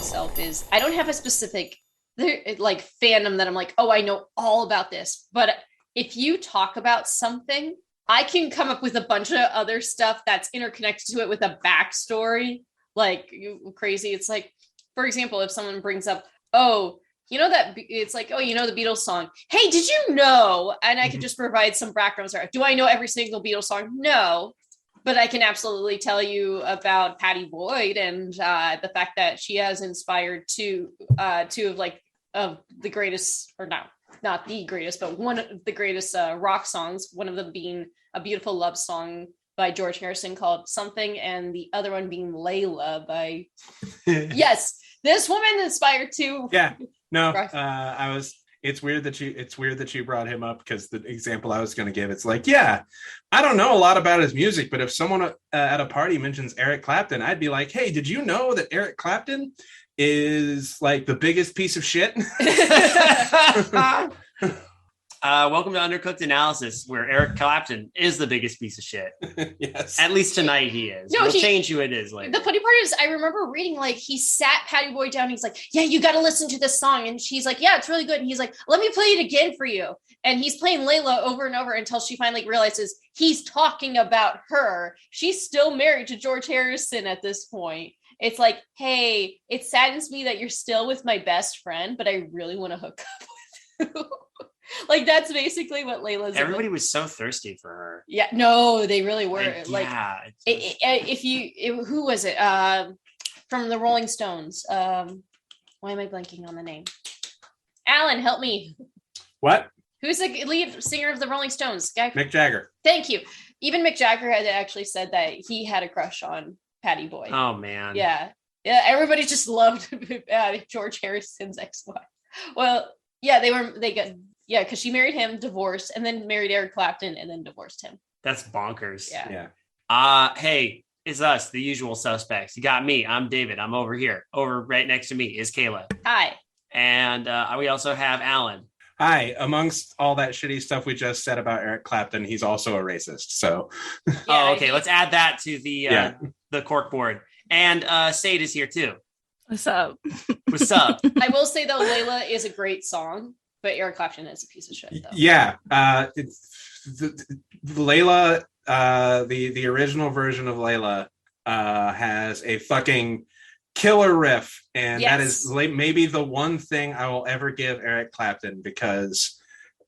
myself is I don't have a specific like fandom that I'm like, oh, I know all about this. But if you talk about something, I can come up with a bunch of other stuff that's interconnected to it with a backstory, like crazy. It's like, for example, if someone brings up, oh, you know that it's like, oh, you know the Beatles song. Hey, did you know? And I could just provide some background. Do I know every single Beatles song? No, but I can absolutely tell you about Patty Boyd and the fact that she has inspired two of the greatest, or not the greatest, but one of the greatest rock songs. One of them being a beautiful love song by George Harrison called Something, and the other one being Layla by yes, this woman inspired two. Yeah. No, it's weird that you brought him up, because the example I was going to give, it's like, yeah, I don't know a lot about his music, but if someone at a party mentions Eric Clapton, I'd be like, hey, did you know that Eric Clapton is like the biggest piece of shit? Welcome to Undercooked Analysis, where Eric Clapton is the biggest piece of shit. Yes. At least tonight he is. No, we'll change who it is later. The funny part is I remember reading, like, he sat Patty Boyd down. He's like, yeah, you got to listen to this song. And she's like, yeah, it's really good. And he's like, let me play it again for you. And he's playing Layla over and over until she finally realizes he's talking about her. She's still married to George Harrison at this point. It's like, hey, it saddens me that you're still with my best friend, but I really want to hook up with you. Like, that's basically what Layla's. Everybody was so thirsty for her. Yeah, no, they really were. Who was it? From the Rolling Stones. Why am I blanking on the name? Alan, help me. What? Who's the lead singer of the Rolling Stones? Mick Jagger. Thank you. Even Mick Jagger had actually said that he had a crush on Patty Boyd. Oh man. Yeah. Everybody just loved George Harrison's ex-wife. Well, yeah, because she married him, divorced, and then married Eric Clapton, and then divorced him. That's bonkers. Yeah. Hey, it's us, the usual suspects. You got me. I'm David. I'm over here. Over right next to me is Kaela. Hi. And we also have Alan. Hi. Amongst all that shitty stuff we just said about Eric Clapton, he's also a racist. So. Yeah, okay. Let's add that to the cork board. And Seid is here too. What's up? What's up? I will say though, Layla is a great song, but Eric Clapton is a piece of shit though. Yeah. Layla, the original version of Layla has a fucking killer riff, and that is maybe the one thing I will ever give Eric Clapton, because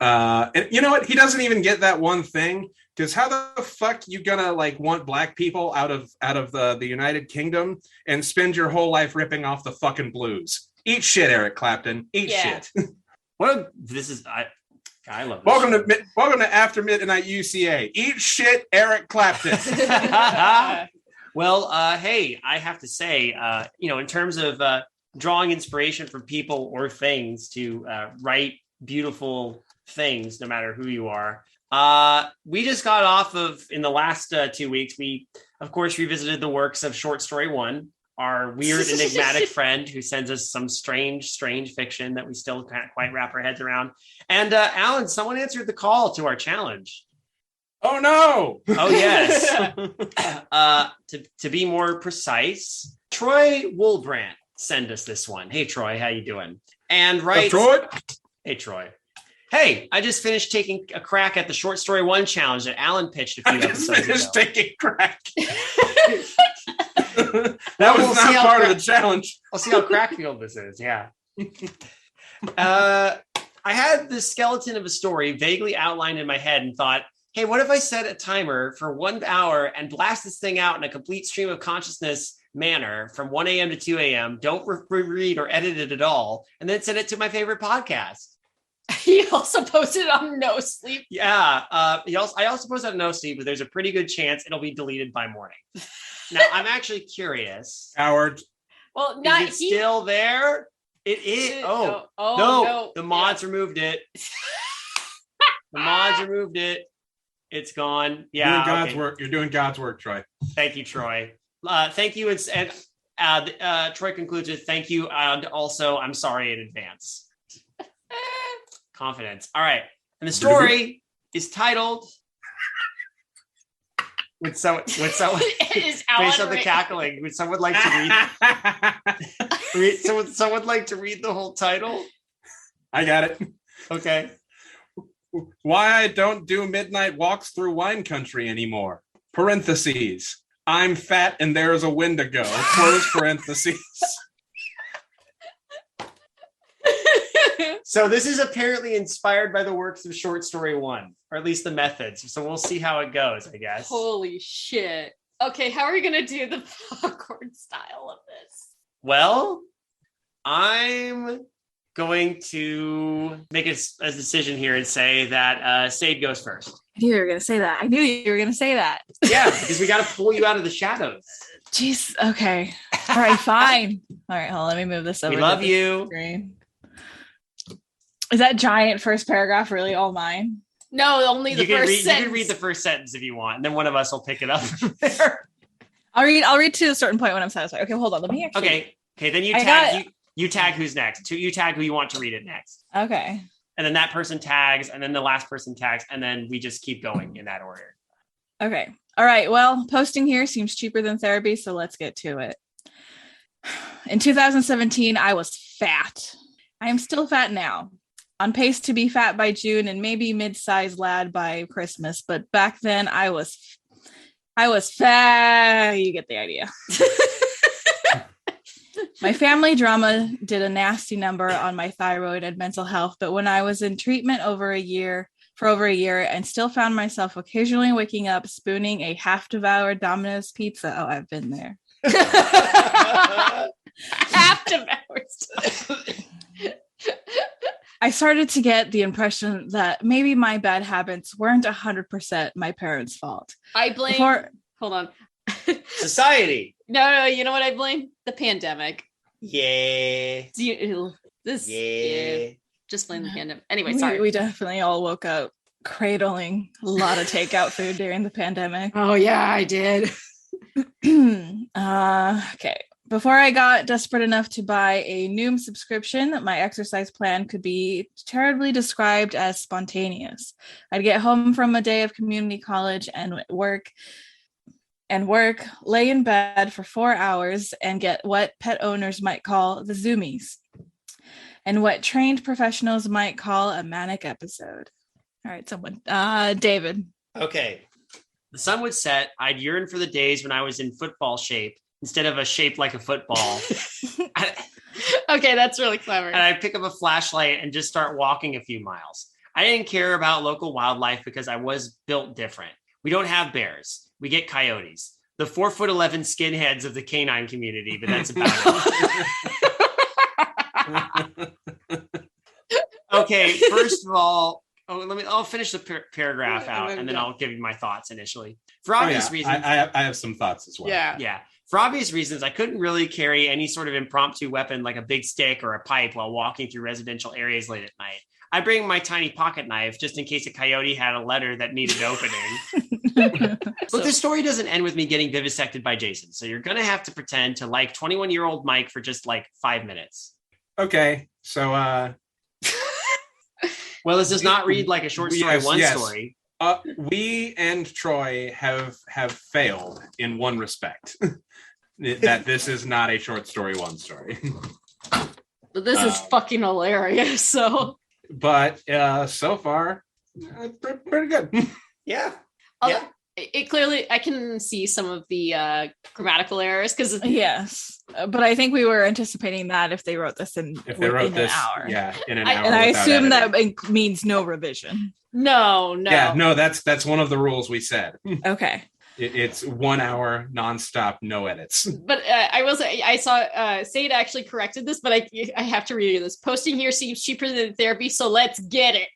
and you know what, he doesn't even get that one thing, because how the fuck you gonna like want black people out of the United Kingdom and spend your whole life ripping off the fucking blues? Eat shit, Eric Clapton. Eat shit. I love this. Welcome to After Midnight UCA. Eat shit, Eric Clapton. Well, hey, I have to say, in terms of drawing inspiration from people or things to write beautiful things, no matter who you are, we just got off of, in the last 2 weeks, we, of course, revisited the works of Short Story One, our weird, enigmatic friend who sends us some strange fiction that we still can't quite wrap our heads around. And Alan, someone answered the call to our challenge. Oh no! Oh yes. To be more precise, Troy Wullbrandt sent us this one. Hey Troy, how you doing? And right, Troy. Hey Troy. Hey, I just finished taking a crack at the Short Story One challenge that Alan pitched a few episodes ago. Just taking crack. That was not part of the challenge. I'll see how crackfield this is. Yeah. I had the skeleton of a story vaguely outlined in my head and thought, hey, what if I set a timer for 1 hour and blast this thing out in a complete stream of consciousness manner from 1 a.m. to 2 a.m., don't read or edit it at all, and then send it to my favorite podcast? He also posted on No Sleep. Yeah. I also posted on No Sleep, but there's a pretty good chance it'll be deleted by morning. Now, I'm actually curious. Howard. Well, is it still there? It is. No. The mods removed it. The mods removed it. It's gone. Yeah. You're doing God's work. You're doing God's work, Troy. Thank you, Troy. Thank you. And Troy concludes with thank you. And also, I'm sorry in advance. Confidence. All right. And the story is titled Would someone it is based on the cackling, would someone like to read? Someone like to read the whole title? I got it. Okay. Why I don't do midnight walks through wine country anymore. Parentheses. I'm fat and there's a Wendigo. Close parentheses. So this is apparently inspired by the works of Short Story 1, or at least the methods. So we'll see how it goes, I guess. Holy shit. Okay, how are we going to do the popcorn style of this? Well, I'm going to make a decision here and say that Seid goes first. I knew you were going to say that. Yeah, because we got to pull you out of the shadows. Jeez. Okay. All right, fine. All right, hold on. Let me move this over. We love you. Screen. Is that giant first paragraph really all mine? No, only the first sentence. You can read the first sentence if you want, and then one of us will pick it up from there. I'll read to a certain point when I'm satisfied. Okay, hold on. Let me actually. Okay. Then you tag who's next. You tag who you want to read it next. Okay. And then that person tags, and then the last person tags, and then we just keep going in that order. Okay. All right. Well, posting here seems cheaper than therapy, so let's get to it. In 2017, I was fat. I am still fat now. On pace to be fat by June and maybe mid-sized lad by Christmas, but back then I was fat. You get the idea. My family drama did a nasty number on my thyroid and mental health, but when I was in treatment for over a year and still found myself occasionally waking up spooning a half-devoured Domino's pizza. Oh, I've been there. Half-devoured. I started to get the impression that maybe my bad habits weren't 100% my parents' fault. I blame... Hold on. Society. No, you know what I blame? The pandemic. Yeah. Just blame the pandemic. Anyway, sorry. We definitely all woke up cradling a lot of takeout food during the pandemic. Oh, yeah, I did. Okay. Before I got desperate enough to buy a Noom subscription, my exercise plan could be charitably described as spontaneous. I'd get home from a day of community college and work, lay in bed for 4 hours and get what pet owners might call the zoomies and what trained professionals might call a manic episode. All right, someone. David. Okay. The sun would set. I'd yearn for the days when I was in football shape instead of a shape like a football. Okay, that's really clever. And I'd pick up a flashlight and just start walking a few miles. I didn't care about local wildlife because I was built different. We don't have bears. We get coyotes. The 4'11" skinheads of the canine community, but that's about it. Okay, first of all, I'll finish the paragraph out and then I'll give you my thoughts initially. For obvious reasons. I have some thoughts as well. Yeah. For obvious reasons, I couldn't really carry any sort of impromptu weapon like a big stick or a pipe while walking through residential areas late at night. I bring my tiny pocket knife just in case a coyote had a letter that needed opening. But this story doesn't end with me getting vivisected by Jason. So you're going to have to pretend to like 21-year-old Mike for just like 5 minutes. Okay. So, well, this does not read like a short story story. We and Troy have failed in one respect. That this is not a short story one story. But this is fucking hilarious. So, but so far, pretty good. Yeah. It clearly, I can see some of the grammatical errors because yes, but I think we were anticipating that if they wrote this in an hour. Yeah, in an hour. And I assume that means no revision. No. Yeah, no, that's one of the rules we said. Okay. It's 1 hour nonstop, no edits. But I will say, I saw Seid actually corrected this, but I have to read this. Posting here seems cheaper than therapy, so let's get it.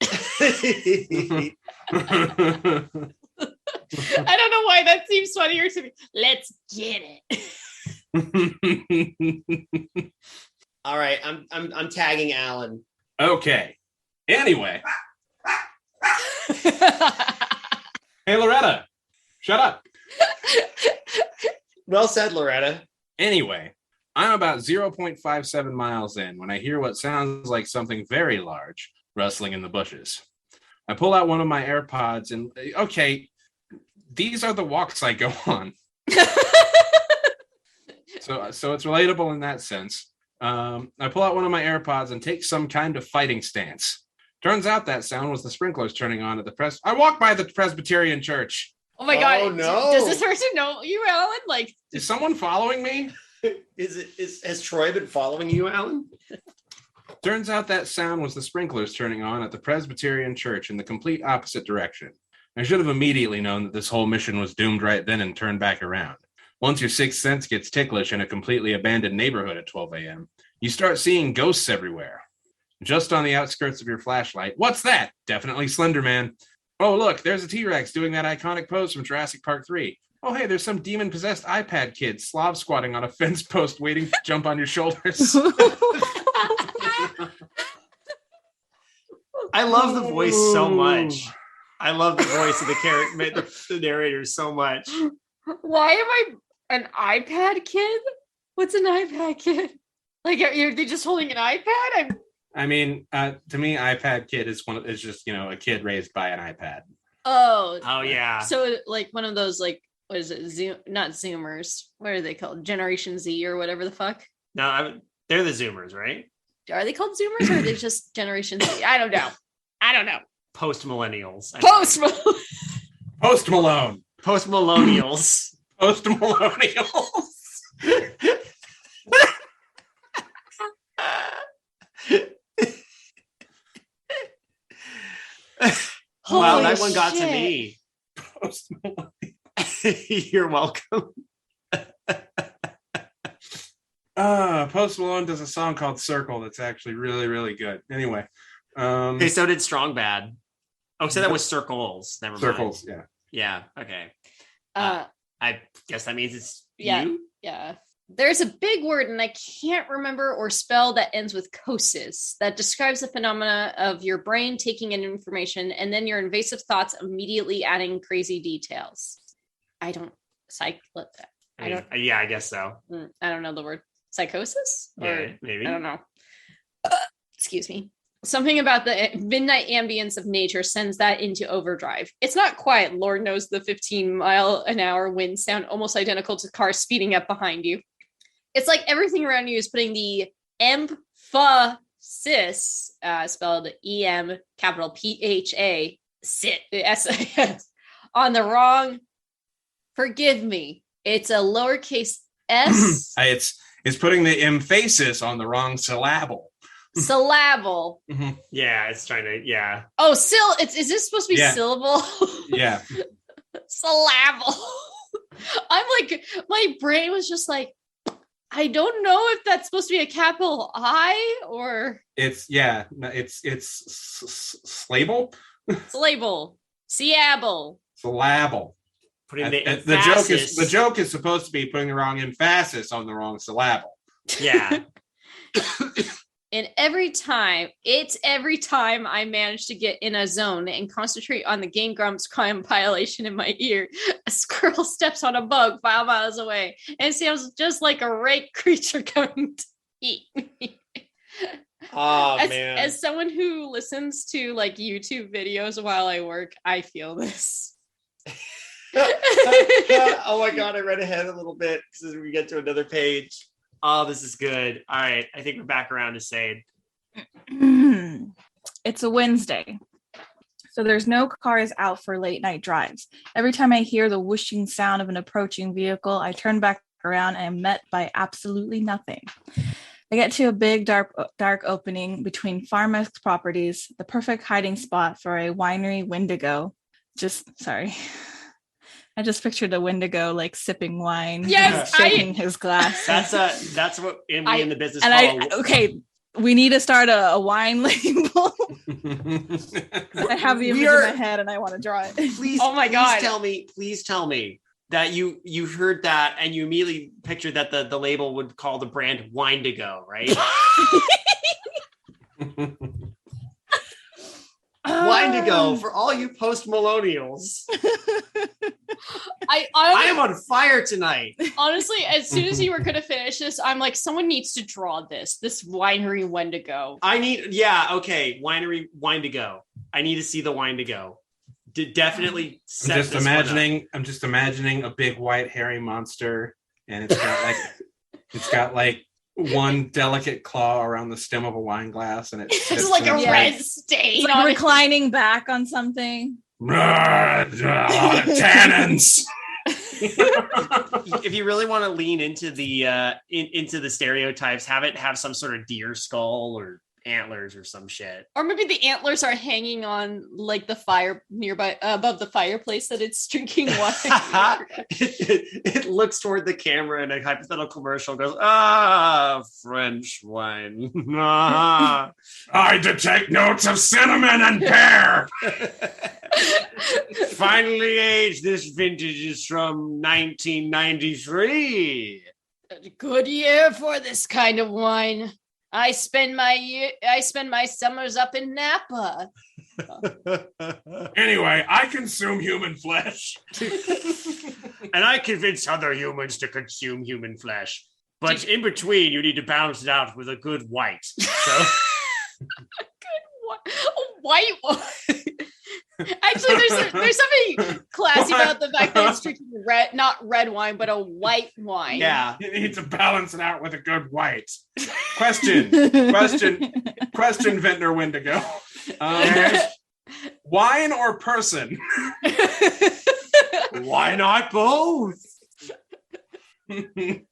I don't know why that seems funnier to me. Let's get it. All right, I'm tagging Alan. Okay. Anyway. Hey, Loretta, shut up. Well said, Loretta. Anyway, I'm about 0.57 miles in when I hear what sounds like something very large rustling in the bushes. I pull out one of my AirPods and, okay, these are the walks I go on. So it's relatable in that sense. I pull out one of my AirPods and take some kind of fighting stance. Turns out that sound was the sprinklers turning on at the press. I walk by the Presbyterian church. Oh my God. Oh, no. Does this person know you, Alan? Like, Is someone following me? Has Troy been following you, Alan? Turns out that sound was the sprinklers turning on at the Presbyterian church in the complete opposite direction. I should have immediately known that this whole mission was doomed right then and turned back around. Once your sixth sense gets ticklish in a completely abandoned neighborhood at 12 a.m., you start seeing ghosts everywhere. Just on the outskirts of your flashlight. What's that? Definitely Slender Man. Oh, look, there's a T-Rex doing that iconic pose from Jurassic Park 3. Oh, hey, there's some demon-possessed iPad kid Slav squatting on a fence post waiting to jump on your shoulders. I love the voice so much. I love the voice of the character, the narrator so much. why am I an iPad kid? What's an iPad kid? Like, are they just holding an iPad? I mean, to me, iPad kid is just, a kid raised by an iPad. Oh yeah. So like one of those, like, what is it? Zoom, not Zoomers. What are they called? Generation Z or whatever the fuck? No, they're the Zoomers, right? Are they called Zoomers or are they just Generation Z? I don't know. Post millennials. Post Malone. Post millennials. Post millennials. Wow, that one got to me. Post Malone. You're welcome. Post Malone does a song called Circle that's actually really, really good. Anyway. Okay, so did Strong Bad. Oh, so that was Circles. Never mind. Circles, yeah. Yeah, okay. I guess that means it's you? Yeah. There's a big word, and I can't remember or spell, that ends with kosis, that describes the phenomena of your brain taking in information and then your invasive thoughts immediately adding crazy details. I don't Yeah, I guess so. I don't know the word. Psychosis? Yeah, maybe. I don't know. Excuse me. Something about the midnight ambience of nature sends that into overdrive. It's not quiet. Lord knows the 15-mile-an-hour winds sound almost identical to cars speeding up behind you. It's like everything around you is putting the emphasis, spelled E-M, capital P-H-A, S-A-S, on the wrong, forgive me, it's a lowercase s. It's putting the emphasis on the wrong syllable. Syllable. Mm-hmm. Yeah, it's trying to, yeah. Oh, is this supposed to be syllable? Yeah. Syllable. I'm like, my brain was just like, I don't know if that's supposed to be a capital I or it's slable. Slable. Seable. Syllable. Putting the the joke is supposed to be putting the wrong emphasis on the wrong syllable. Yeah. And every time I manage to get in a zone and concentrate on the Game Grumps compilation in my ear, a squirrel steps on a bug 5 miles away and sounds just like a rake creature coming to eat me. Oh, man. As someone who listens to like YouTube videos while I work, I feel this. Oh my God, I read ahead a little bit because we get to another page. Oh, this is good. All right. I think we're back around to Seid. It's a Wednesday. So there's no cars out for late night drives. Every time I hear the whooshing sound of an approaching vehicle, I turn back around and am met by absolutely nothing. I get to a big dark opening between farm-esque properties, the perfect hiding spot for a winery Winedigo. I just pictured a Wendigo like sipping wine, shaking his glass. That's what we in the business call. We need to start a wine label. I have the image in my head and I want to draw it. Please, oh my God! Please tell me that you heard that and you immediately pictured that the label would call the brand Winedigo, right? Winedigo for all you post millennials. I am on fire tonight. Honestly, as soon as you were going to finish this, I'm like, someone needs to draw this winery Wendigo. Winery Winedigo. I need to see the Winedigo. Definitely. I'm just imagining a big white hairy monster, and it's got like one delicate claw around the stem of a wine glass, and it's like a red stain. Like reclining back on something. Tannins. If you really want to lean into the stereotypes, have it have some sort of deer skull or antlers or some shit. Or maybe the antlers are hanging on like the fire nearby above the fireplace that it's drinking wine. It looks toward the camera in a hypothetical commercial, goes, French wine. I detect notes of cinnamon and pear. Finally aged. This vintage is from 1993. Good year for this kind of wine. I spend my summers up in Napa. Anyway, I consume human flesh. And I convince other humans to consume human flesh. But in between, you need to balance it out with a good white. So White wine. Actually, there's something classy about the fact that it's drinking not red wine, but a white wine. Yeah. You need to balance it out with a good white. Question, Vintner Wendigo. Wine or person? Why not both? The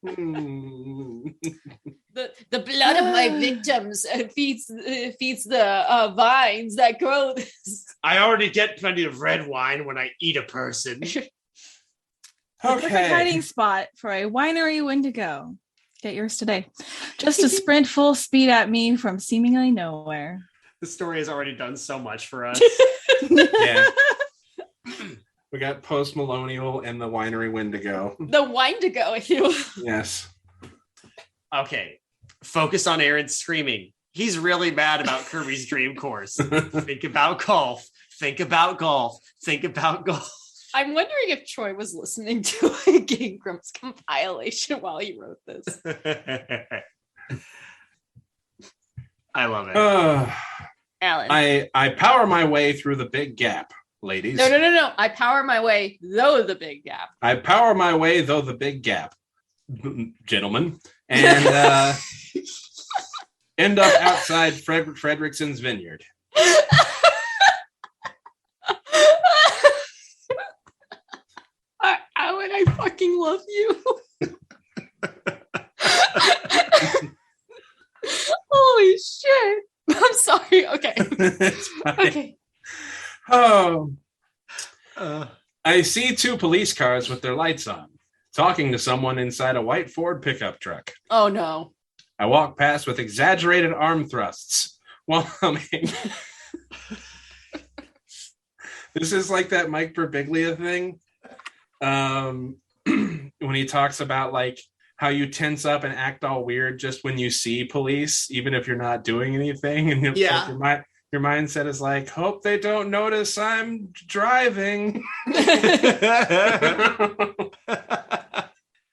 blood of my victims feeds the vines that grow this. I already get plenty of red wine when I eat a person. Okay. Perfect hiding spot for a winery Wendigo. Get yours today. Just to sprint full speed at me from seemingly nowhere. The story has already done so much for us. Yeah. We got Post Millennial and the winery Winedigo. The Winedigo, if you will. Yes. Okay. Focus on Aaron's screaming. He's really mad about Kirby's Dream Course. Think about golf. Think about golf. Think about golf. I'm wondering if Troy was listening to a Game Grumps compilation while he wrote this. I love it. Alan. I power my way through the big gap, ladies. No. I power my way though the big gap. I power my way though the big gap, gentlemen, and end up outside Fredrickson's vineyard. Alan, I fucking love you. Holy shit. I'm sorry. Okay. Okay. Oh. I see two police cars with their lights on, talking to someone inside a white Ford pickup truck. Oh, no. I walk past with exaggerated arm thrusts while humming. This is like that Mike Birbiglia thing. When he talks about like how you tense up and act all weird just when you see police, even if you're not doing anything. And yeah. Your mindset is like, hope they don't notice I'm driving.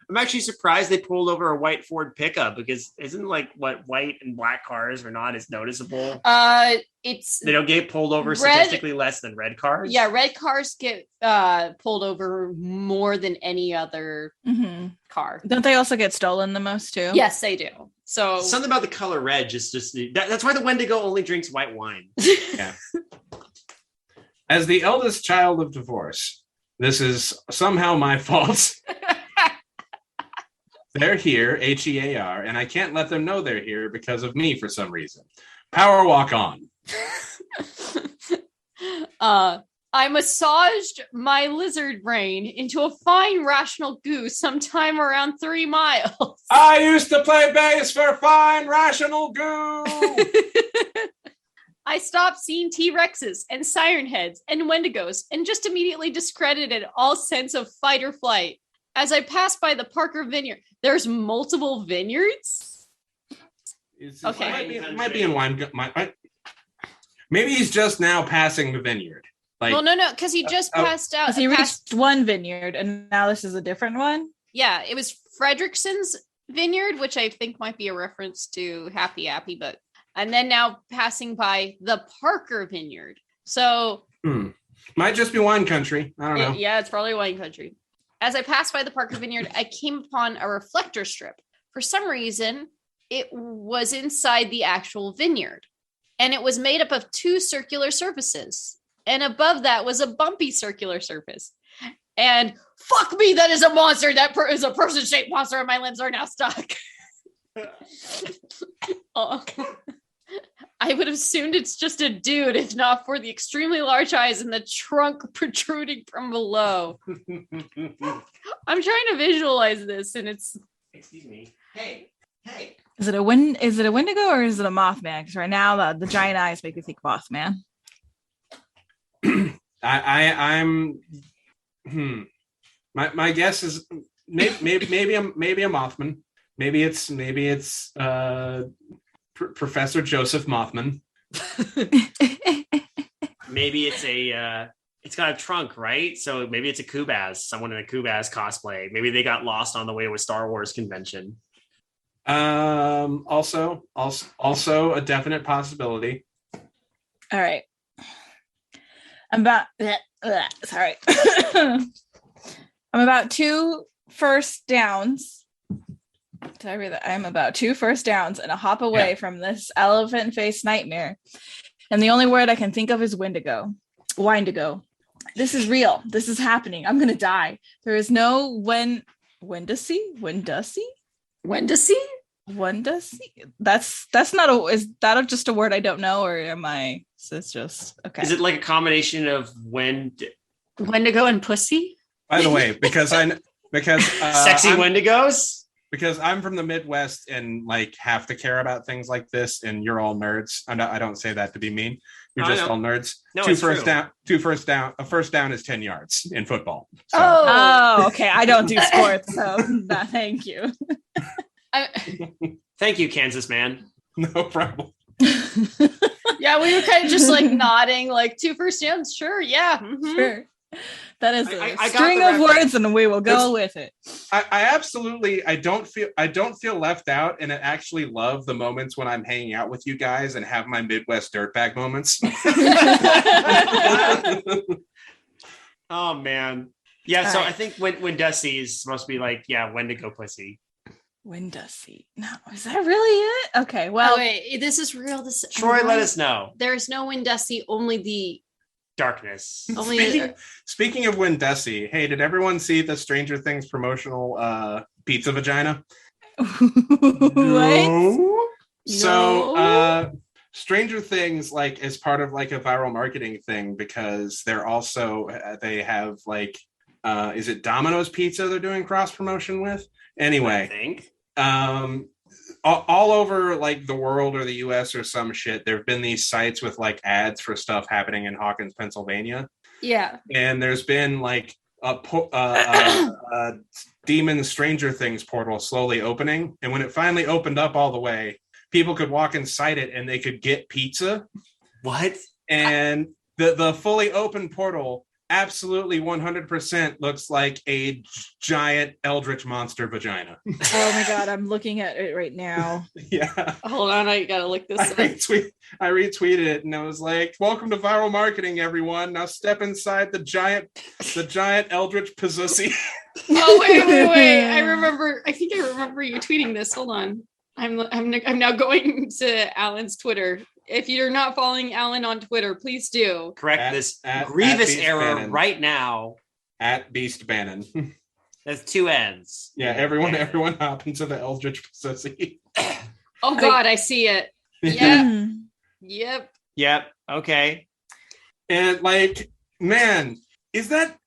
I'm actually surprised they pulled over a white Ford pickup, because isn't like what white and black cars are not as noticeable? They don't get pulled over statistically less than red cars. Yeah, red cars get pulled over more than any other car. Don't they also get stolen the most too? Yes, they do. So something about the color red that's why the Wendigo only drinks white wine. Yeah. As the eldest child of divorce, this is somehow my fault. They're here, HEAR, and I can't let them know they're here because of me for some reason. Power walk on. I massaged my lizard brain into a fine rational goo sometime around 3 miles. I used to play bass for fine rational goo. I stopped seeing T-Rexes and siren heads and Wendigos and just immediately discredited all sense of fight or flight. As I passed by the Parker Vineyard, there's multiple vineyards? Okay. Might be in wine. Maybe he's just now passing the vineyard. Like, well, no, because he just passed out. He reached one vineyard, and now this is a different one? Yeah, it was Fredrickson's vineyard, which I think might be a reference to Happy Appy, but... And then now passing by the Parker Vineyard. So... Might just be wine country. I don't know. Yeah, it's probably wine country. As I passed by the Parker Vineyard, I came upon a reflector strip. For some reason, it was inside the actual vineyard. And it was made up of 2 circular surfaces. And above that was a bumpy circular surface. And fuck me, that is a monster. That is a person-shaped monster, and my limbs are now stuck. Oh. I would have assumed it's just a dude, if not for the extremely large eyes and the trunk protruding from below. I'm trying to visualize this, and it's. Excuse me. Hey. Is it a Wendigo or is it a Mothman? Because right now the giant eyes make me think Mothman. My guess is maybe a Mothman. Maybe it's Professor Joseph Mothman. Maybe it's got a trunk, right? So maybe it's a Kubaz, someone in a Kubaz cosplay. Maybe they got lost on the way to a Star Wars convention. Also a definite possibility. All right. Sorry. I'm about 2 first downs. Did I read that? I'm about 2 first downs and a hop away from this elephant face nightmare. And the only word I can think of is Windigo. This is real. This is happening. I'm gonna die. There is no Wendigo? That's not is that just a word I don't know, or am I? So it's just okay. Is it like a combination of Wendigo and pussy? By the way, because sexy Wendigos. Because I'm from the Midwest and like have to care about things like this, and you're all nerds. I don't say that to be mean. You're just all nerds. No, 2 first down. A first down is 10 yards in football. So. Oh, okay. I don't do sports, so thank you. Thank you, Kansas man. No problem. Yeah, we were kind of just like nodding, like 2 first downs. Sure, yeah, Sure. That is I string of words, and we will go with it. I don't feel left out, and I actually love the moments when I'm hanging out with you guys and have my Midwest dirtbag moments. Oh man, yeah. So I think when Dusty is supposed to be like, Wendigo pussy. Windusy. No, is that really it? Okay, well, wait, this is real. Troy, let us know. There's no Windusy, only the darkness. Speaking of Windusy, hey, did everyone see the Stranger Things promotional pizza vagina? What? So Stranger Things like is part of like a viral marketing thing, because they're also they have like is it Domino's Pizza they're doing cross promotion with? Anyway, I think all over like the world or the US or some shit, there have been these sites with like ads for stuff happening in Hawkins, Pennsylvania. Yeah. And there's been like a Demon Stranger Things portal slowly opening. And when it finally opened up all the way, people could walk inside it and they could get pizza. What? And the fully open portal absolutely 100% looks like a giant eldritch monster vagina. Oh my god, I'm looking at it right now. Yeah. Hold on, I gotta look this up. I retweeted it and I was like, "Welcome to viral marketing, everyone. Now step inside the giant eldritch pizzussy." Oh wait. I think I remember you tweeting this. Hold on. I'm now going to Alan's Twitter. If you're not following Alan on Twitter, please do. Correct this grievous error Bannon. right now. At Beast Bannon. That's 2 N's. Yeah, everyone hop into the eldritch pizzussy. Oh god, I see it. Yep. Okay. And like, man, is that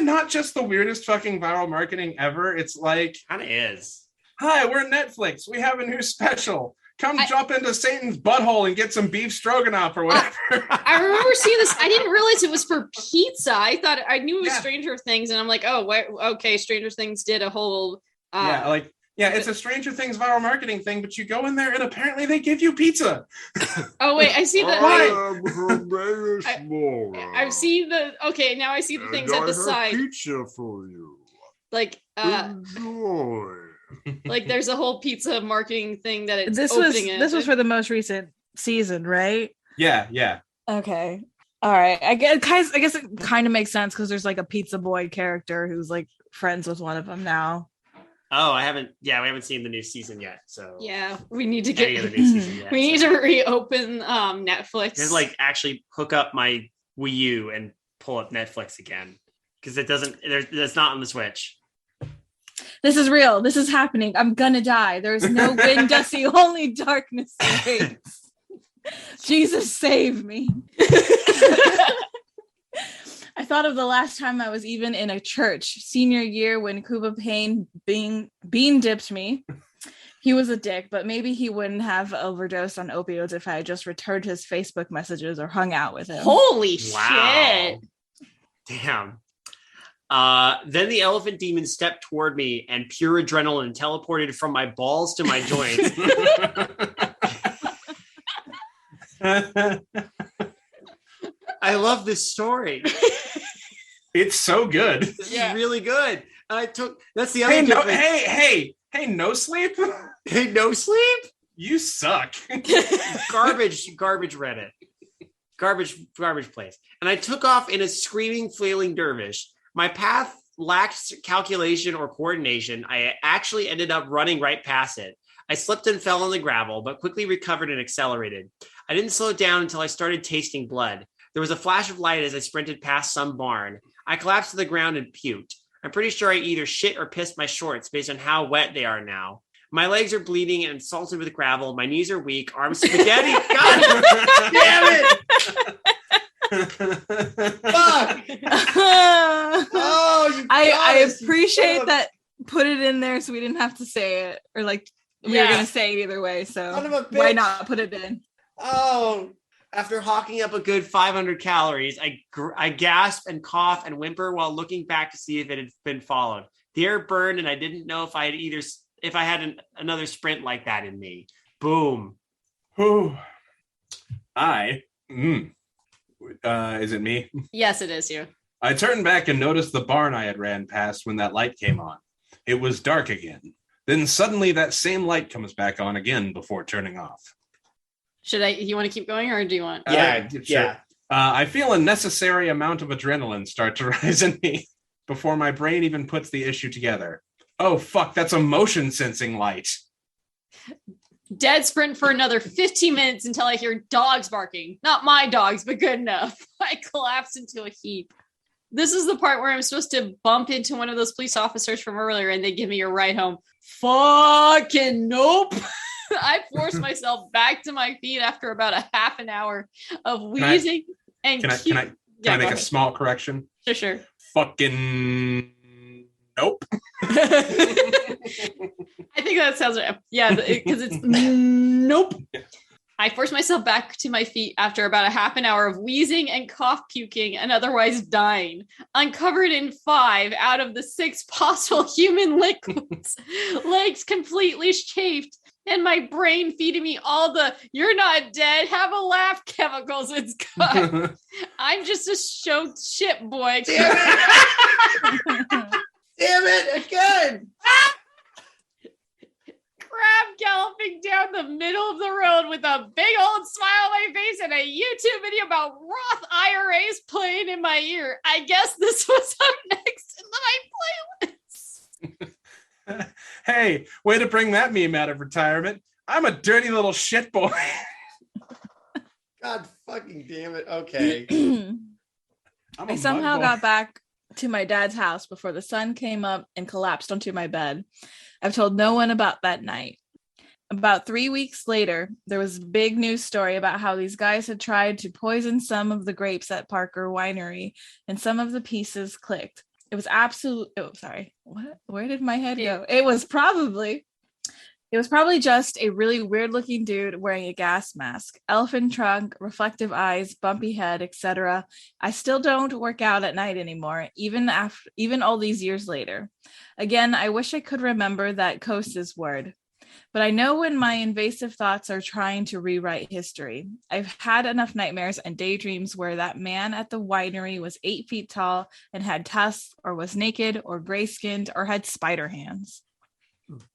not just the weirdest fucking viral marketing ever? It's like, Kind of is. hi, we're Netflix. We have a new special. Come jump into Satan's butthole and get some beef stroganoff or whatever. I remember seeing this. I didn't realize it was for pizza. I knew it was Stranger Things, and I'm like, oh, okay, Stranger Things did a whole. It's a Stranger Things viral marketing thing, but you go in there and apparently they give you pizza. Oh wait, I see the. I've seen the. Okay, now I see the things at the side. Pizza for you. Like Enjoy. like there's a whole pizza marketing thing that it's This was for the most recent season, right? Yeah. Okay. All right. I guess it kind of makes sense because there's like a pizza boy character who's like friends with one of them now. Oh, I haven't. Yeah, we haven't seen the new season yet. So Yeah, we need to any get. of the new season yet. We need to reopen Netflix. Just like actually hook up my Wii U and pull up Netflix again because it doesn't. It's not on the Switch. This is real. This is happening. I'm gonna die. There's no wind, Dusty, only darkness reigns. Jesus, save me. I thought of the last time I was even in a church, senior year, when Kuba Payne bean dipped me. He was a dick, but maybe he wouldn't have overdosed on opioids if I had just returned his Facebook messages or hung out with him. Holy shit. Damn. Then the elephant demon stepped toward me and pure adrenaline teleported from my balls to my joints. I love this story. It's so good. This is really good. That's the other Hey, no sleep? Hey, no sleep? You suck. Garbage Reddit. Garbage place. And I took off in a screaming, flailing dervish. My path lacked calculation or coordination. I actually ended up running right past it. I slipped and fell on the gravel, but quickly recovered and accelerated. I didn't slow down until I started tasting blood. There was a flash of light as I sprinted past some barn. I collapsed to the ground and puked. I'm pretty sure I either shit or pissed my shorts based on how wet they are now. My legs are bleeding and salted with gravel. My knees are weak. Arms spaghetti. God damn it! Fuck! Oh, I appreciate that. Put it in there so we didn't have to say it, or like we were gonna say it either way. So why not put it in? Oh, after hawking up a good 500 calories, I gasp and cough and whimper while looking back to see if it had been followed. The air burned, and I didn't know if I had another sprint like that in me. Boom. Whew. Is it me? Yes, it is you. I turned back and noticed the barn I had ran past when that light came on. It was dark again. Then suddenly that same light comes back on again before turning off. You want to keep going or do you want? Yeah. I feel a necessary amount of adrenaline start to rise in me before my brain even puts the issue together. Oh, fuck, that's a motion sensing light. Dead sprint for another 15 minutes until I hear dogs barking. Not my dogs, but good enough. I collapse into a heap. This is the part where I'm supposed to bump into one of those police officers from earlier and they give me a ride home. Fucking nope. I forced myself back to my feet after about a half an hour of wheezing and Can I make a small correction? Sure. Fucking nope. I think that sounds right. Yeah, because it's nope. I forced myself back to my feet after about a half an hour of wheezing and cough puking and otherwise dying. I'm covered in 5 out of the 6 possible human liquids. Legs completely chafed and my brain feeding me all the "you're not dead, have a laugh" chemicals it's got. I'm just a choked shit boy. Damn it, again! Crab galloping down the middle of the road with a big old smile on my face and a YouTube video about Roth IRAs playing in my ear. I guess this was up next in my playlist. Hey, way to bring that meme out of retirement. I'm a dirty little shit boy. God fucking damn it. Okay. I somehow got back to my dad's house before the sun came up and collapsed onto my bed. I've told no one about that night. About 3 weeks later, there was a big news story about how these guys had tried to poison some of the grapes at Parker Winery, and some of the pieces clicked. It was absolute. Oh, sorry. What? Where did my head go? It was probably just a really weird looking dude wearing a gas mask, elephant trunk, reflective eyes, bumpy head, etc. I still don't work out at night anymore, even all these years later. Again, I wish I could remember that Kosa's word. But I know when my invasive thoughts are trying to rewrite history. I've had enough nightmares and daydreams where that man at the winery was 8 feet tall and had tusks, or was naked, or gray-skinned, or had spider hands.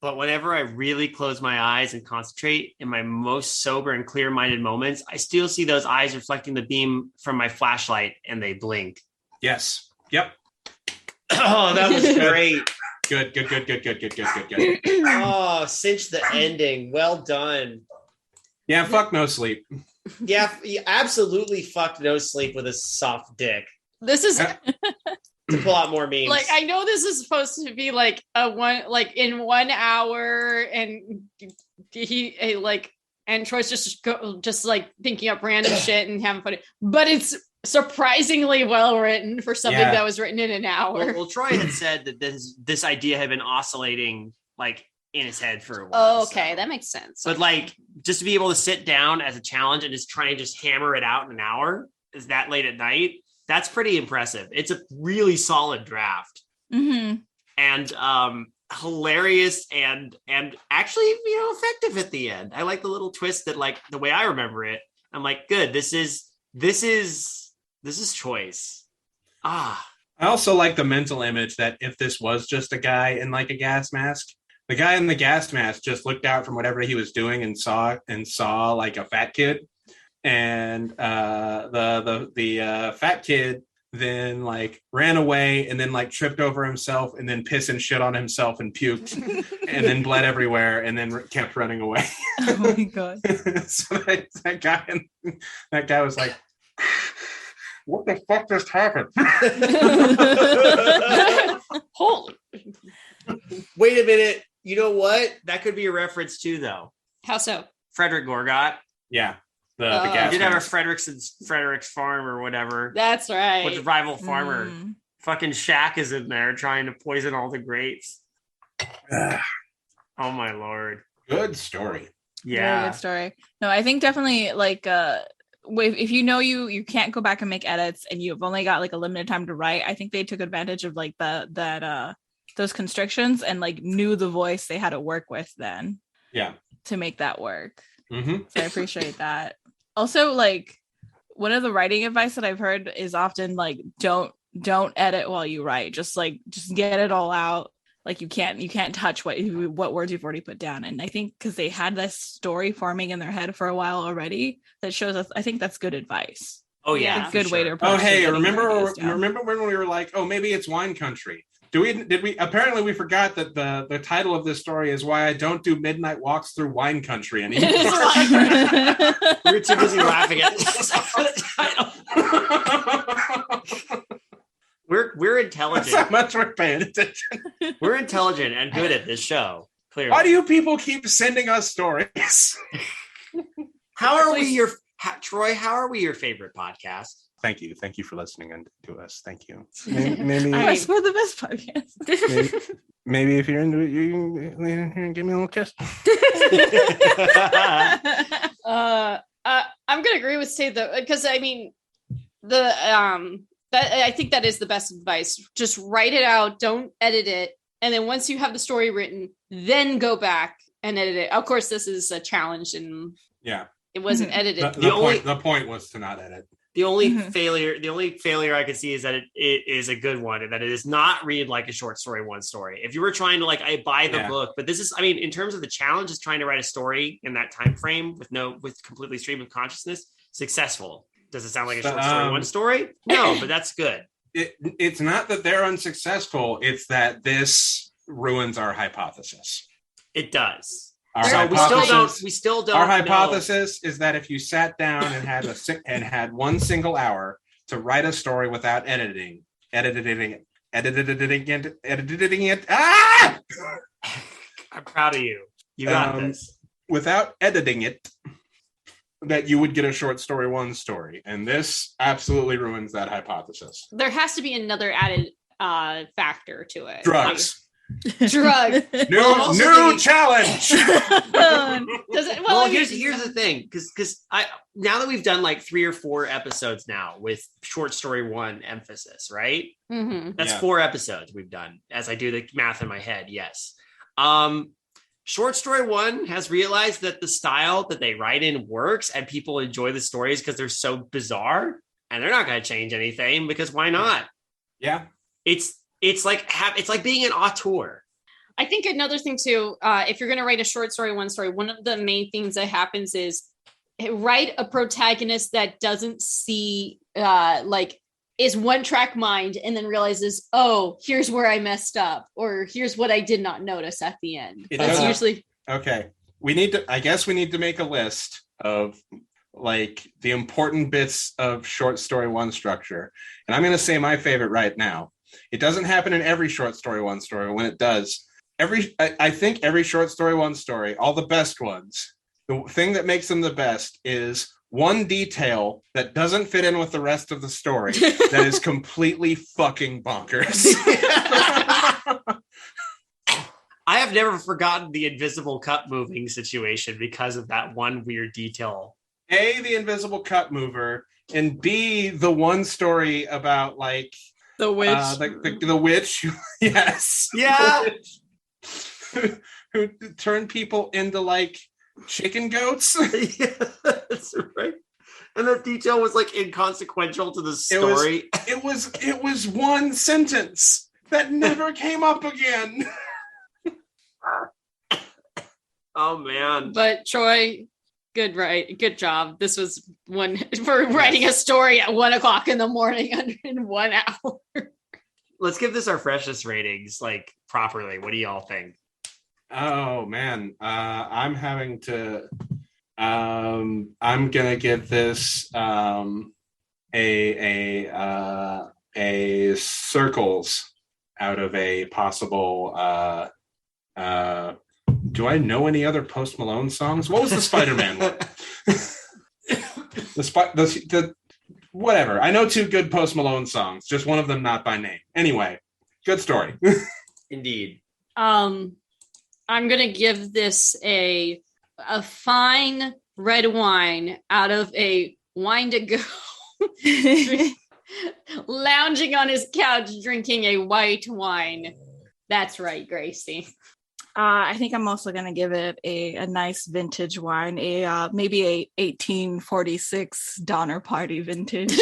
But whenever I really close my eyes and concentrate in my most sober and clear-minded moments, I still see those eyes reflecting the beam from my flashlight, and they blink. Yes. Yep. Oh, that was great. Good. Oh, cinch the ending. Well done. Yeah, fuck no sleep. Yeah, you absolutely fucked no sleep with a soft dick This is to pull out more memes. like, I know this is supposed to be like in 1 hour, and he like, and Troy's just like thinking up random shit and having fun, but it's surprisingly well written for something that was written in an hour. Well, Troy had said that this idea had been oscillating like in his head for a while. Oh, okay, that makes sense. But like, just to be able to sit down as a challenge and just try and just hammer it out in an hour, is that late at night? That's pretty impressive. It's a really solid draft. Mm-hmm. And hilarious and actually, effective at the end. I like the little twist that, like, the way I remember it, I'm like, good, this is choice. I also like the mental image that if this was just a guy in like a gas mask, the guy in the gas mask just looked out from whatever he was doing and saw like a fat kid, and the fat kid then like ran away and then like tripped over himself and then pissed and shit on himself and puked and then bled everywhere and then kept running away. Oh my god! So that guy was like, what the fuck just happened? Holy. Wait a minute. You know what? That could be a reference too, though. How so? Frederick Gorgot. Yeah. The gas did have a mask. Frederick's farm or whatever. That's right. With the rival farmer. Fucking Shaq is in there trying to poison all the grapes. Oh my lord. Good story. Yeah. Very good story. No, I think definitely like if you can't go back and make edits and you've only got like a limited time to write, I think they took advantage of like those constrictions and like knew the voice they had to work with then. Yeah. To make that work. Mm-hmm. So I appreciate that. Also, like, one of the writing advice that I've heard is often like don't edit while you write. Just get it all out. Like you can't touch what words you've already put down. And I think because they had this story forming in their head for a while already, that shows us. I think that's good advice. Oh yeah, a good way to approach. Oh hey, getting remember ideas down. when we were like, oh, maybe it's wine country. Did we apparently we forgot that the title of this story is why I don't do midnight walks through wine country anymore. We're too busy laughing at the title. We're intelligent. That's how much we're paying attention. We're intelligent and good at this show. Clearly. Why do you people keep sending us stories? Troy? How are we your favorite podcast? Thank you for listening to us. Thank you. Maybe I swear the best podcast. maybe if you're into it, you can lean in here and give me a little kiss. I'm gonna agree with Seid though, because I mean I think that is the best advice. Just write it out, don't edit it, and then once you have the story written, then go back and edit it. Of course, this is a challenge, and it wasn't edited. The point was to not edit. The only failure I could see is that it is a good one, and that it is not read like a short story, one story. If you were trying to I buy the book, but this is, I mean, in terms of the challenge, is trying to write a story in that time frame with completely stream of consciousness, successful. Does it sound like a short story, one story? No, but that's good. It's not that they're unsuccessful; it's that this ruins our hypothesis. It does. We still don't. Our hypothesis is that if you sat down and had 1 single hour to write a story without editing it. I'm proud of you. You got this. Without editing it, that you would get a short story, one story, and this absolutely ruins that hypothesis. There has to be another added factor to it. Drugs. Drug. New challenge. Here's the thing, because now that we've done like 3 or 4 episodes now with short story 1 emphasis, right? Mm-hmm. That's 4 episodes we've done, as I do the math in my head. Yes. Short story 1 has realized that the style that they write in works, and people enjoy the stories because they're so bizarre, and they're not going to change anything because why not? Yeah. It's like being an auteur. I think another thing too, if you're going to write a short story, one story, one of the main things that happens is write a protagonist that doesn't see like is one track mind and then realizes, oh, here's where I messed up, or here's what I did not notice at the end. That's usually okay. I guess we need to make a list of like the important bits of short story one structure. And I'm going to say my favorite right now. It doesn't happen in every short story one story. When it does, I think every short story one story, all the best ones, the thing that makes them the best is one detail that doesn't fit in with the rest of the story that is completely fucking bonkers. I have never forgotten the invisible cup moving situation because of that one weird detail. A, the invisible cup mover, and B, the one story about like The witch. The witch. Yes. Yeah. Who turned people into like chicken goats. Yeah, that's right. And that detail was like inconsequential to the story. It was one sentence that never came up again. Oh man. But Troy, good job. This was one for writing a story at 1:00 in the morning in 1 hour. Let's give this our freshest ratings, like properly. What do y'all think? Oh man, I'm having to. I'm gonna give this a circles out of a possible. Do I know any other Post Malone songs? What was the Spider-Man one? the whatever. I know 2 good Post Malone songs. Just one of them not by name. Anyway, good story. Indeed. I'm gonna give this a fine red wine out of a Winedigo. Lounging on his couch drinking a white wine. That's right, Gracie. I think I'm also going to give it a nice vintage wine, maybe a 1846 Donner Party vintage.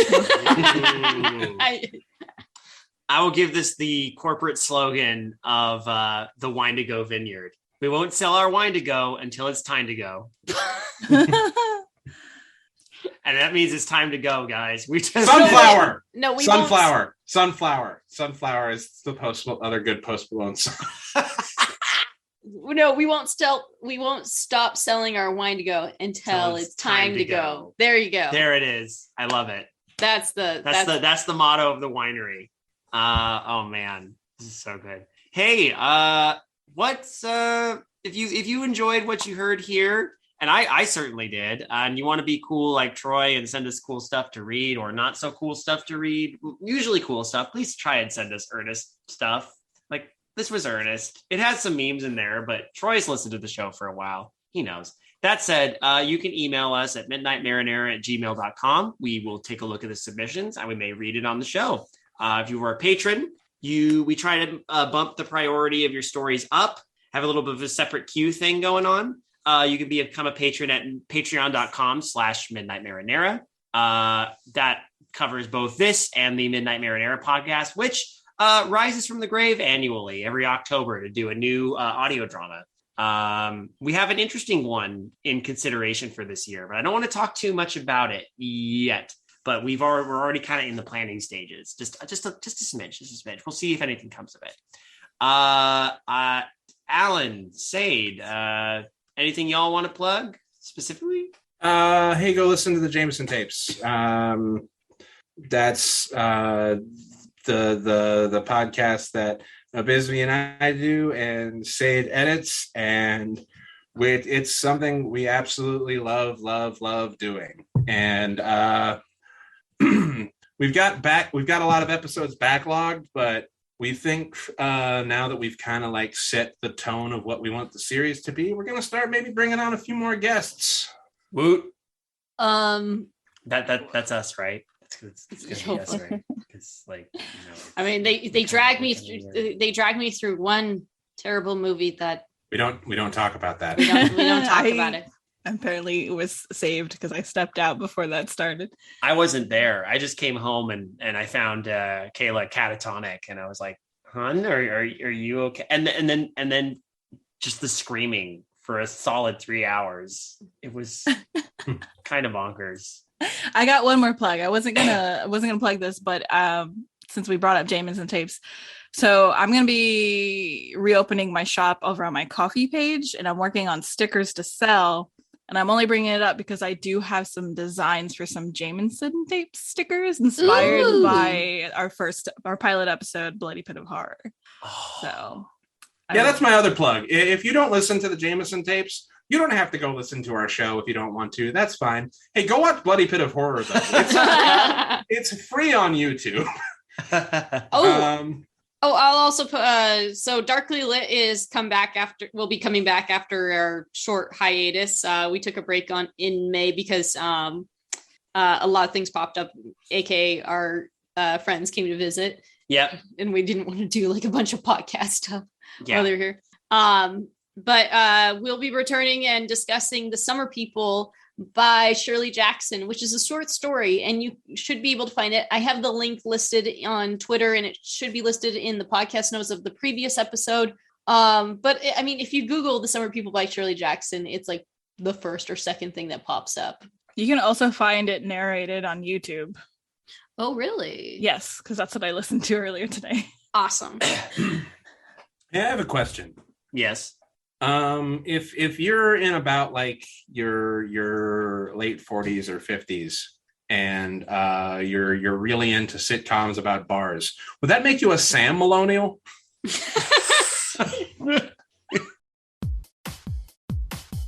I will give this the corporate slogan of the Winedigo Vineyard. We won't sell our wine to go until it's time to go. And that means it's time to go, guys. We just Sunflower. No, we Sunflower. Sunflower. Sunflower is the other good Post Malone song. No, we won't stop selling our wine to go until it's time to go. There you go. There it is. I love it. That's the motto of the winery. Oh man, this is so good. Hey, what's if you enjoyed what you heard here, and I certainly did, and you want to be cool like Troy and send us cool stuff to read or not so cool stuff to read, usually cool stuff, please try and send us earnest stuff. Like this was earnest. It has some memes in there, but Troy's listened to the show for a while. He knows. That said, you can email us at midnightmarinara@gmail.com. We will take a look at the submissions and we may read it on the show. If you were a patron, we try to bump the priority of your stories up, have a little bit of a separate queue thing going on. You can become a patron at patreon.com/midnightmarinara. That covers both this and the Midnight Marinara podcast, which rises from the grave annually every October to do a new audio drama. We have an interesting one in consideration for this year, but I don't want to talk too much about it yet. But we're already kind of in the planning stages. Just a smidge. We'll see if anything comes of it. Alan, Seid, anything y'all want to plug specifically? Hey, go listen to the Jameson tapes. That's the podcast that Bisbee and I do, and Seid edits, and it's something we absolutely love doing. And we've got a lot of episodes backlogged, but we think now that we've kind of like set the tone of what we want the series to be, we're going to start maybe bringing on a few more guests. Woot. That's us, right? It's gonna be us, right? It's like, I mean, they drag me through one terrible movie that we don't talk about that. We don't talk about it. Apparently it was saved because I stepped out before that started. I wasn't there. I just came home and I found Kaela catatonic, and I was like, "Hun, are you okay?" And then just the screaming for a solid 3 hours. It was kind of bonkers. I got one more plug. I wasn't gonna plug this, but since we brought up Jameson tapes, so I'm gonna be reopening my shop over on my coffee page, and I'm working on stickers to sell. And I'm only bringing it up because I do have some designs for some Jameson tape stickers inspired by our pilot episode, Bloody Pit of Horror. So yeah, that's my other plug. If you don't listen to the Jameson tapes, you don't have to go listen to our show if you don't want to. That's fine. Hey, go watch Bloody Pit of Horror, though. It's free on YouTube. I'll also put so Darkly Lit will be coming back after our short hiatus. We took a break in May because a lot of things popped up, aka our friends came to visit. Yeah. And we didn't want to do like a bunch of podcast stuff while they're here. But we'll be returning and discussing The Summer People by Shirley Jackson, which is a short story, and you should be able to find it. I have the link listed on Twitter, and it should be listed in the podcast notes of the previous episode. But I mean, if you Google The Summer People by Shirley Jackson, it's like the first or second thing that pops up. You can also find it narrated on YouTube. Oh, really? Yes, because that's what I listened to earlier today. Awesome. Yeah, I have a question. Yes. If you're in about like your late 40s or 50s and you're really into sitcoms about bars, would that make you a Sam Millennial?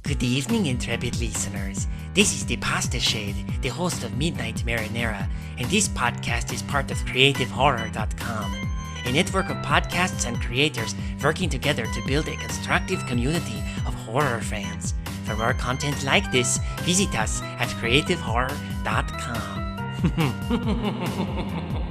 Good evening, intrepid listeners. This is the Pasta Shade, the host of Midnight Marinara, and this podcast is part of CreativeHorror.com, a network of podcasts and creators working together to build a constructive community of horror fans. For more content like this, visit us at CreativeHorror.com.